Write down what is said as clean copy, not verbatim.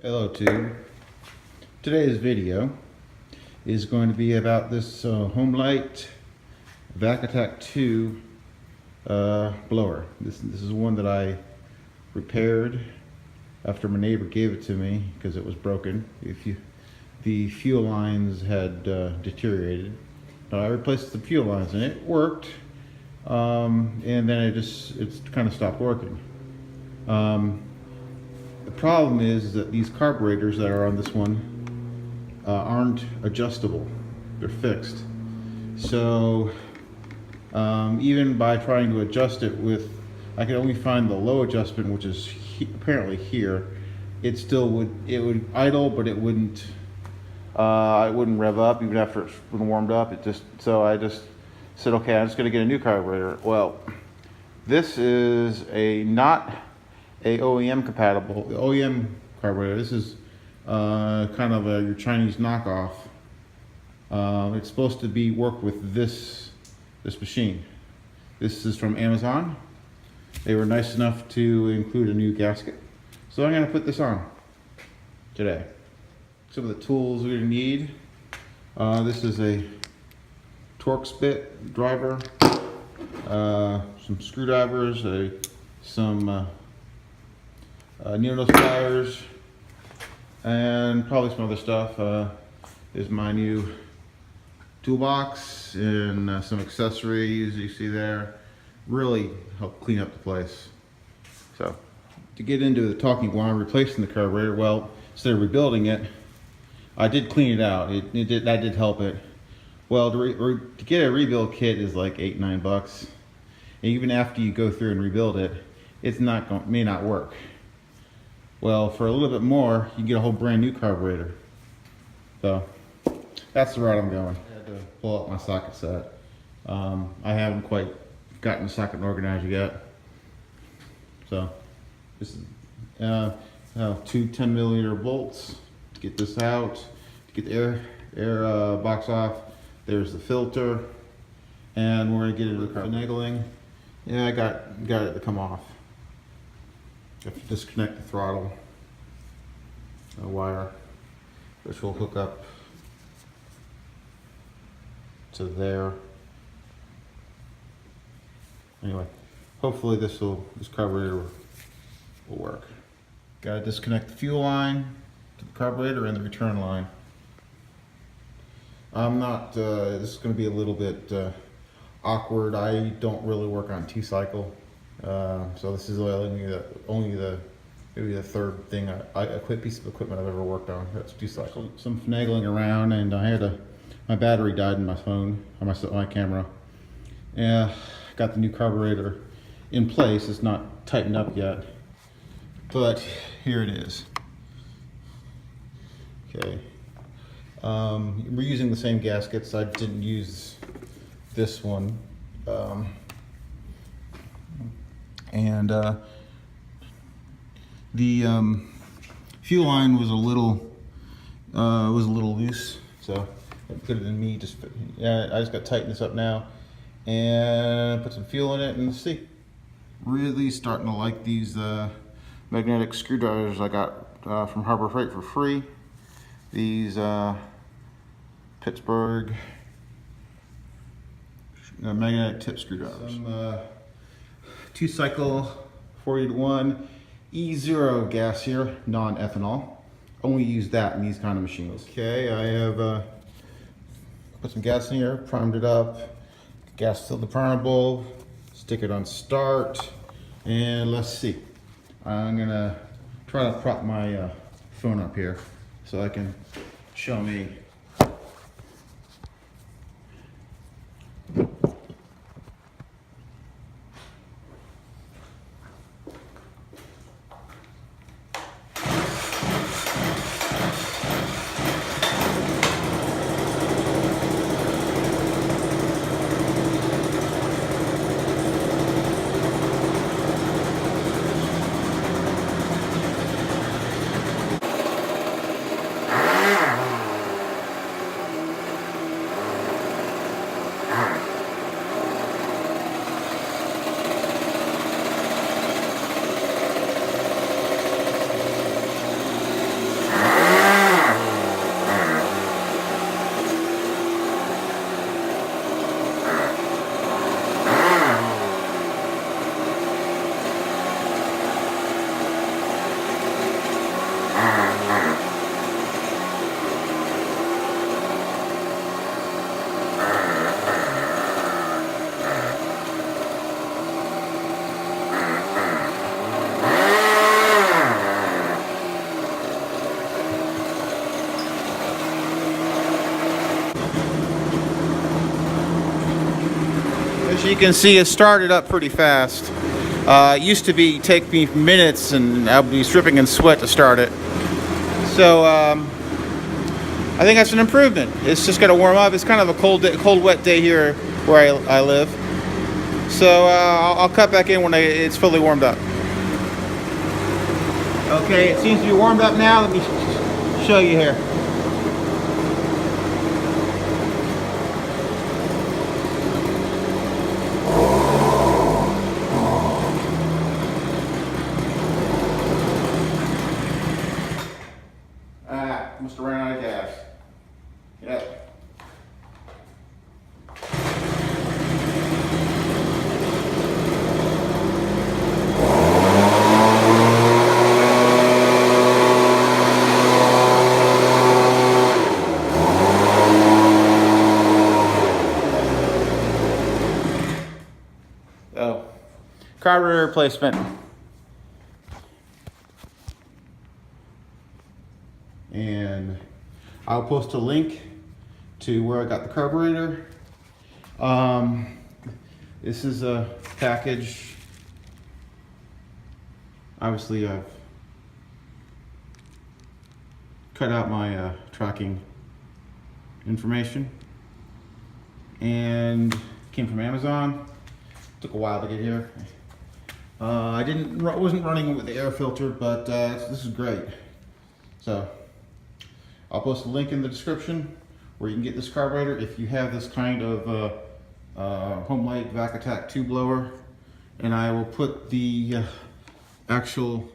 Hello tube. Today's video is going to be about this Homelite Vac Attack II blower. This is one that I repaired after my neighbor gave it to me because it was broken. The fuel lines had deteriorated. I replaced the fuel lines and it worked, and then it's kind of stopped working. The problem is that these carburetors that are on this one aren't adjustable. They're fixed. So even by trying to adjust it with, I could only find the low adjustment, which is apparently here. It would idle, but it wouldn't rev up even after it's been warmed up. So I just said, okay, I'm just going to get a new carburetor. Well, this is not a OEM compatible OEM carburetor. This is kind of your Chinese knockoff. It's supposed to work with this machine. This is from Amazon. They were nice enough to include a new gasket, so I'm going to put this on today. Some of the tools we're going to need. This is a Torx bit driver, some screwdrivers, some needle nose pliers, and probably some other stuff. Is my new toolbox and some accessories you see there. Really help clean up the place. So to get into the talking while I'm replacing the carburetor, well, instead of rebuilding it, I did clean it out. That did help it. Well, to get a rebuild kit is like $8-9 bucks. And even after you go through and rebuild it, may not work. Well, for a little bit more, you can get a whole brand new carburetor. So that's the route I'm going. I had to pull out my socket set. I haven't quite gotten the socket organized yet. So this is two 10mm bolts to get this out, to get the air box off. There's the filter, and we're gonna get into the finagling. Yeah, I got it to come off. You have to disconnect the throttle wire, which will hook up to there. Anyway, hopefully this carburetor will work. Got to disconnect the fuel line to the carburetor and the return line. This is going to be a little bit awkward. I don't really work on T-cycle, so this is maybe the third thing piece of equipment I've ever worked on. That's T-cycle. Some finagling around, and my battery died in my phone, on my camera. Yeah, got the new carburetor in place. It's not tightened up yet, but here it is. Okay. We're using the same gaskets. I didn't use this one, and the fuel line was a little loose, so it could have been me. I just got to tighten this up now and put some fuel in it and see. Really starting to like these magnetic screwdrivers I got from Harbor Freight for free. These Pittsburgh magnetic tip screwdrivers. Some 2-cycle 40-to-1 E0 gas here, non-ethanol. Only use that in these kind of machines. Okay, I have put some gas in here, primed it up, gas filled the primer bulb, stick it on start, and let's see. I'm gonna try to prop my phone up here so I can show me. you can see, it started up pretty fast. It used to take me minutes, and I'd be dripping in sweat to start it. So I think that's an improvement. It's just got to warm up. It's kind of a cold, wet day here where I live. So I'll cut back in when it's fully warmed up. Okay, it seems to be warmed up now. Let me show you here. Must have ran out of gas. Yep. So, carburetor replacement. And I'll post a link to where I got the carburetor. This is a package. Obviously, I've cut out my tracking information, and came from Amazon. Took a while to get here. I wasn't running with the air filter, but this is great. So I'll post a link in the description where you can get this carburetor if you have this kind of Homelite Vac Attack II blower, and I will put the actual